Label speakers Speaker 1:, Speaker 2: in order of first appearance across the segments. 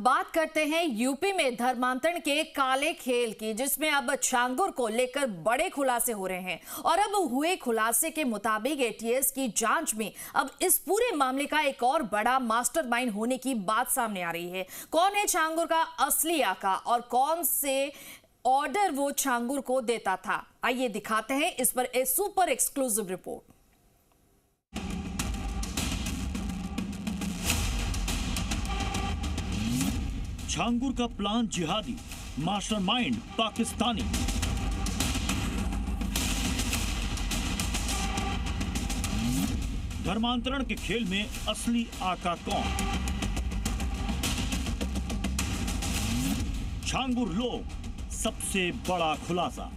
Speaker 1: बात करते हैं यूपी में धर्मांतरण के काले खेल की, जिसमें अब छांगुर को लेकर बड़े खुलासे हो रहे हैं। और अब हुए खुलासे के मुताबिक एटीएस की जांच में अब इस पूरे मामले का एक और बड़ा मास्टरमाइंड होने की बात सामने आ रही है। कौन है छांगुर का असली आका और कौन से ऑर्डर वो छांगुर को देता था, आइए दिखाते हैं इस पर एक सुपर एक्सक्लूसिव रिपोर्ट।
Speaker 2: छांगुर का प्लान जिहादी, मास्टरमाइंड पाकिस्तानी। धर्मांतरण के खेल में असली आका कौन? छांगुर लोग, सबसे बड़ा खुलासा।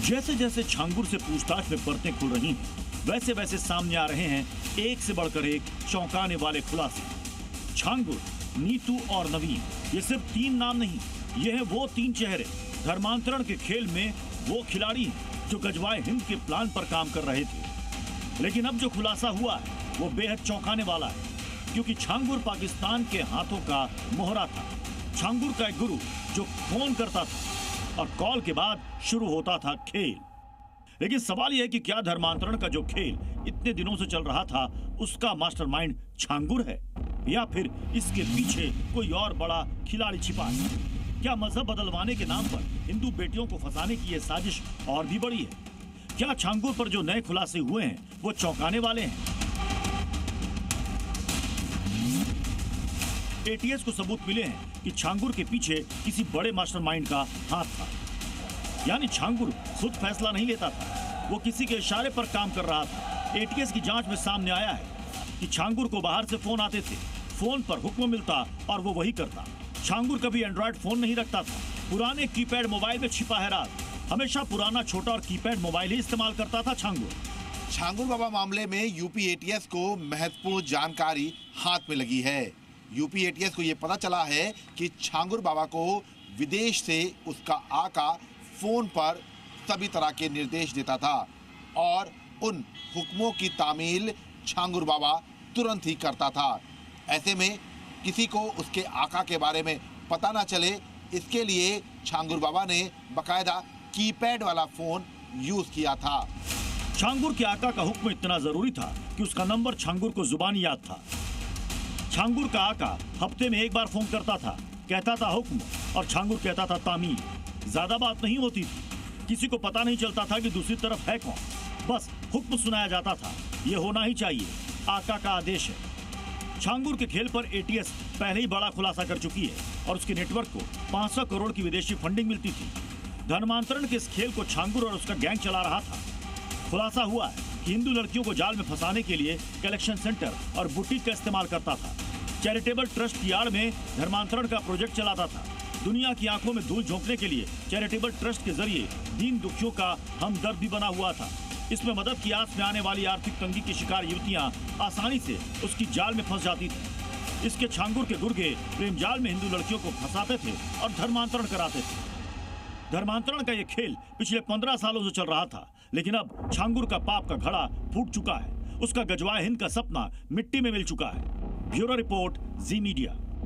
Speaker 2: जैसे जैसे छांगुर से पूछताछ में परतें खुल रही हैं, वैसे वैसे सामने आ रहे हैं एक से बढ़कर एक चौंकाने वाले खुलासे। छांगुर, नीतू और नवीन, ये सिर्फ तीन नाम नहीं, ये हैं वो तीन चेहरे। धर्मांतरण के खेल में वो खिलाड़ी हैं जो गजवाए हिंद के प्लान पर काम कर रहे थे। लेकिन अब जो खुलासा हुआ है वो बेहद चौंकाने वाला है, क्योंकि छांगुर पाकिस्तान के हाथों का मोहरा था। छांगुर का एक गुरु जो फोन करता था और कॉल के बाद शुरू होता था खेल। लेकिन सवाल यह है कि क्या धर्मांतरण का जो खेल इतने दिनों से चल रहा था उसका मास्टरमाइंड छांगुर है, या फिर इसके पीछे कोई और बड़ा खिलाड़ी छिपा है? क्या मजहब बदलवाने के नाम पर हिंदू बेटियों को फंसाने की यह साजिश और भी बड़ी है? क्या छांगुर पर जो नए खुलासे हुए हैं वो चौंकाने वाले हैं? एटीएस को सबूत मिले हैं कि छांगुर के पीछे किसी बड़े मास्टरमाइंड का हाथ था। यानी छांगुर खुद फैसला नहीं लेता था, वो किसी के इशारे पर काम कर रहा था। एटीएस की जांच में सामने आया है कि छांगुर को बाहर से फोन आते थे, फोन पर हुक्म मिलता और वो वही करता। छांगुर कभी एंड्रॉयड फोन नहीं रखता था, पुराने कीपैड मोबाइल में छिपा है राज। हमेशा पुराना छोटा और कीपैड मोबाइल ही इस्तेमाल करता था छांगुर।
Speaker 3: छांगुर बाबा मामले में यूपी एटीएस को महत्वपूर्ण जानकारी हाथ में लगी है। यूपी एटीएस को ये पता चला है कि छांगुर बाबा को विदेश से उसका आका फोन पर सभी तरह के निर्देश देता था और उन हुक्मों की तामील छांगुर बाबा तुरंत ही करता था। ऐसे में किसी को उसके आका के बारे में पता ना चले, इसके लिए छांगुर बाबा ने बकायदा कीपैड वाला फोन यूज किया था।
Speaker 2: छांगुर के आका का हुक्म इतना जरूरी था कि उसका नंबर छांगुर को जुबानी याद था। छांगुर का आका हफ्ते में एक बार फोन करता था, कहता था हुक्म और छांगुर कहता था तामील। ज्यादा बात नहीं होती थी, किसी को पता नहीं चलता था कि दूसरी तरफ है कौन, बस हुक्म सुनाया जाता था। ये होना ही चाहिए, आका का आदेश है। छांगुर के खेल पर एटीएस पहले ही बड़ा खुलासा कर चुकी है और उसके नेटवर्क को 500 करोड़ की विदेशी फंडिंग मिलती थी। धर्मांतरण के इस खेल को छांगुर और उसका गैंग चला रहा था। खुलासा हुआ है कि हिंदू लड़कियों को जाल में फंसाने के लिए कलेक्शन सेंटर और बुटीक का इस्तेमाल करता था। चैरिटेबल ट्रस्ट की आड़ में धर्मांतरण का प्रोजेक्ट चलाता था। दुनिया की आंखों में धूल झोंकने के लिए चैरिटेबल ट्रस्ट के जरिए दीन दुखियों का हमदर्द भी बना हुआ था। इसमें मदद की आस में आने वाली आर्थिक तंगी की शिकार युवतियां आसानी से उसकी जाल में फंस जाती थी। इसके छांगुर के गुर्गे प्रेम जाल में हिंदू लड़कियों को फंसाते थे और धर्मांतरण कराते थे। धर्मांतरण का यह खेल पिछले 15 सालों से चल रहा था, लेकिन अब छांगुर का पाप का घड़ा फूट चुका है। उसका गजवाए हिंद का सपना मिट्टी में मिल चुका है। ब्यूरो रिपोर्ट, जी मीडिया।